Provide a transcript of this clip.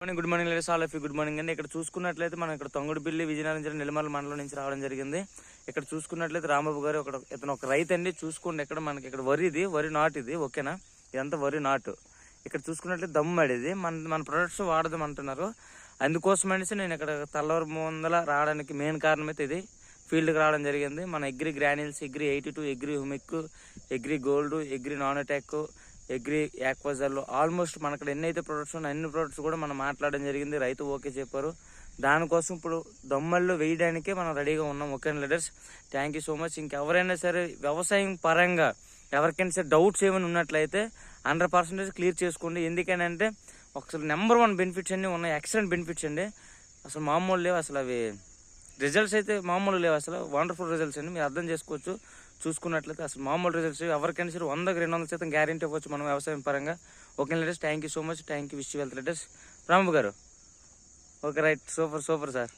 Good morning ladies, all of you good morning అండి. ఇక్కడ చూసుకున్నట్లయితే మనం ఇక్కడ తొంగుడుపల్లి విజయనగరం జిల్లా నిలమల మండలం నుంచి రావడం జరిగింది. ఇక్కడ చూసుకున్నట్లయితే రాంబాబు గారు ఇతను ఒక రైతు అండి. చూసుకోండి, ఇక్కడ మనకి ఇక్కడ వరి నాటు ఇది, ఓకేనా? ఇదంతా వరి నాటు. ఇక్కడ చూసుకున్నట్లయితే దమ్మాడి ఇది మన ప్రొడక్ట్స్ వాడదాం అంటున్నారు. అందుకోసం అనేసి నేను ఇక్కడ తల్లవరు ముందల రావడానికి మెయిన్ కారణం అయితే ఇది ఫీల్డ్కి రావడం జరిగింది. మన agri granules, agri 82, agri humic, agri gold, agri non attack, agri యాక్వాజల్, ఆల్మోస్ట్ మనకు ఎన్నైతే ప్రొడక్ట్స్ ఉన్నాయి అన్ని ప్రొడక్ట్స్ కూడా మనం మాట్లాడడం జరిగింది. రైతు ఓకే చెప్పారు. దానికోసం ఇప్పుడు దమ్మల్లో వేయడానికే మనం రెడీగా ఉన్నాం. Okay leaders, thank you so much. ఇంకెవరైనా సరే వ్యవసాయం పరంగా ఎవరికైనా సరే డౌట్స్ ఏమైనా ఉన్నట్లయితే 100% క్లియర్ చేసుకోండి. ఎందుకనంటే ఒకసారి నెంబర్ 1 బెనిఫిట్స్ అన్నీ ఉన్నాయి, ఎక్సలెంట్ బెనిఫిట్స్ అండి. అసలు మామూలు లేవు, అసలు అవి రిజల్ట్స్ అయితే మామూలు లేవు, అసలు వండర్ఫుల్ రిజల్ట్స్ అండి. మీరు అర్థం చేసుకోవచ్చు. చూసుకున్నట్లయితే అసలు మామూలు రిజల్ట్స్ ఎవరికైనా సరే 100కి 200% గ్యారెంటీ ఇవ్వచ్చు మనం వ్యవసాయం పరంగా. Okay leaders, thank you so much. Thank you, wish you wealth leaders. Rambabu గారు, ఓకే రైట్, సూపర్ సార్.